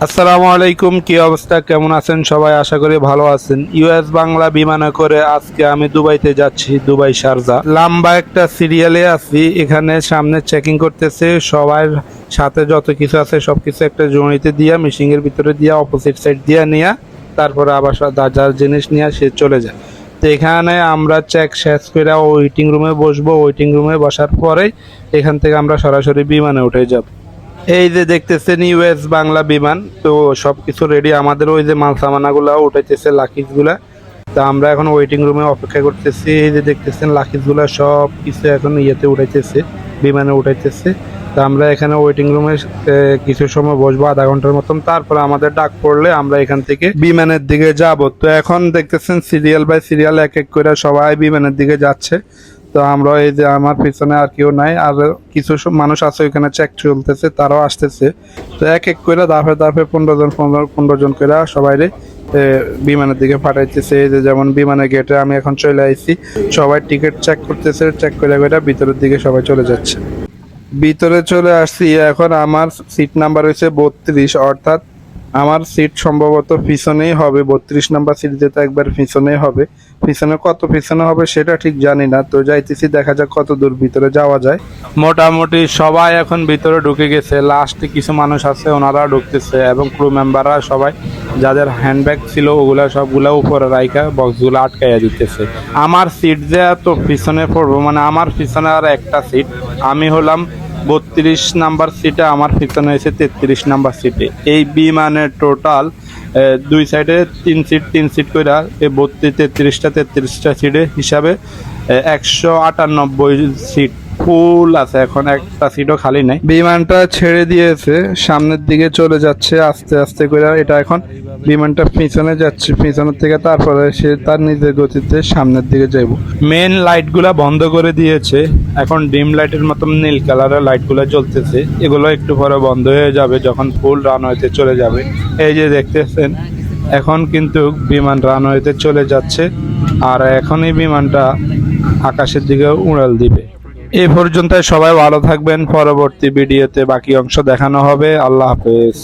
আসসালামু আলাইকুম, কি অবস্থা, কেমন আছেন সবাই? আশা করি ভালো আছেন। ইউএস বাংলা বিমানে করে আজকে আমি দুবাইতে যাচ্ছি, দুবাই শারজা। লম্বা একটা সিরিয়ালে আছি, এখানে সামনে চেকিং করতেছে। সবার সাথে যত কিছু আছে সবকিছু একটা জড়িতে দিয়া মেশিন এর ভিতরে দিয়া অপোজিট সাইড দিয়া নিয়ে তারপরে আবার যার জিনিস নিয়ে সে চলে যায়। তো এখানে আমরা চেক শেষ করে ওয়েটিং রুমে বসবো। ওয়েটিং রুমে বসার পরেই এখান থেকে আমরা সরাসরি বিমানে উঠে যাব। এই যে দেখতেছেন ইউএস বাংলা বিমান, তো সবকিছু রেডি। আমাদের ওই যে মাল সামানাগুলো উঠাইতেছে, লাকিজ গুলা। তা আমরা এখন ওয়েটিং রুমে অপেক্ষা করতেছি। এই যে দেখতেছেন লাকিজ গুলা সব কিছু এখন ইয়েতে উঠাইতেছে, বিমানে উঠাইতেছে। তা আমরা এখানে ওয়েটিং রুমে কিছু সময় বসবো, আধা ঘন্টার মতন। তারপরে আমাদের ডাক পড়লে আমরা এখান থেকে বিমানের দিকে যাব। তো এখন দেখতেছেন সিরিয়াল বাই সিরিয়াল এক এক করে সবাই বিমানের দিকে যাচ্ছে। তো আমরা এই যে আমার পিছনে আর কেউ নাই, আর কিছু মানুষ আছে ওইখানে চেক চলতেছে, তারাও আসতেছে। তো এক এক করে ধাপে ধাপে 15 জন করে সবাই বিমানের দিকে পাঠাইতেছে। এই যে যেমন বিমানের গেটে আমি এখন চলে আইছি, সবাই টিকিট চেক করতেছে, চেক করে ভিতরের দিকে সবাই চলে যাচ্ছে। ভিতরে চলে আসছি, এখন আমার সিট নাম্বার হয়েছে 32, অর্থাৎ আমার সিট সম্ভবত পিছনেই হবে। 32 নাম্বার সিট যেটা একবার পিছনেই হবে। পিছনে কত পিছনে হবে সেটা ঠিক জানি না, তো যাইতেছি, দেখা যাক কত দূর ভিতরে যাওয়া যায়। মোটামুটি সবাই এখন ভিতরে ঢুকে গেছে। লাস্টে কিছু মানুষ আছে, ওনারা ঢুকতেছে, এবং ক্রু মেম্বাররা সবাই যাদের হ্যান্ডব্যাগ ছিল ওগুলা সবগুলা উপরে রাইখা বক্সগুলো আটকাইয়া দিতেছে। আমার সিট যে এত পিছনে পড়বো, মানে আমার পিছনে আর একটা সিট, আমি হলাম 32 নাম্বার সিটে, আমার পিছনে এসে 33 নাম্বার সিটে। এই বিমানের টোটাল দুই সাইডে 3 সিট করে এই 33টা সিটে হিসাবে 198 সিট ফুল আছে। এখন একটা সিটও খালি নাই। বিমানটা ছেড়ে দিয়েছে, সামনের দিকে চলে যাচ্ছে আস্তে আস্তে করে। এটা এখন বিমানটা পিছনে যাচ্ছে, পিছনের থেকে তারপরে সে তার নিজের গতিতে সামনের দিকে যাইব। মেন লাইটগুলা বন্ধ করে দিয়েছে, এখন ডিম লাইটের মতন নীল কালারের লাইটগুলা জ্বলতেছে। এগুলো একটু পরে বন্ধ হয়ে যাবে যখন ফুল রানওয়েতে চলে যাবে। এই যে দেখতেছেন এখন কিন্তু বিমান রানওয়েতে চলে যাচ্ছে, আর এখনই বিমানটা আকাশের দিকে উড়াল দিবে। এ পর্যন্ত সবাই ভালো থাকবেন, পরবর্তী ভিডিওতে বাকি অংশ দেখানো হবে। আল্লাহ হাফেজ।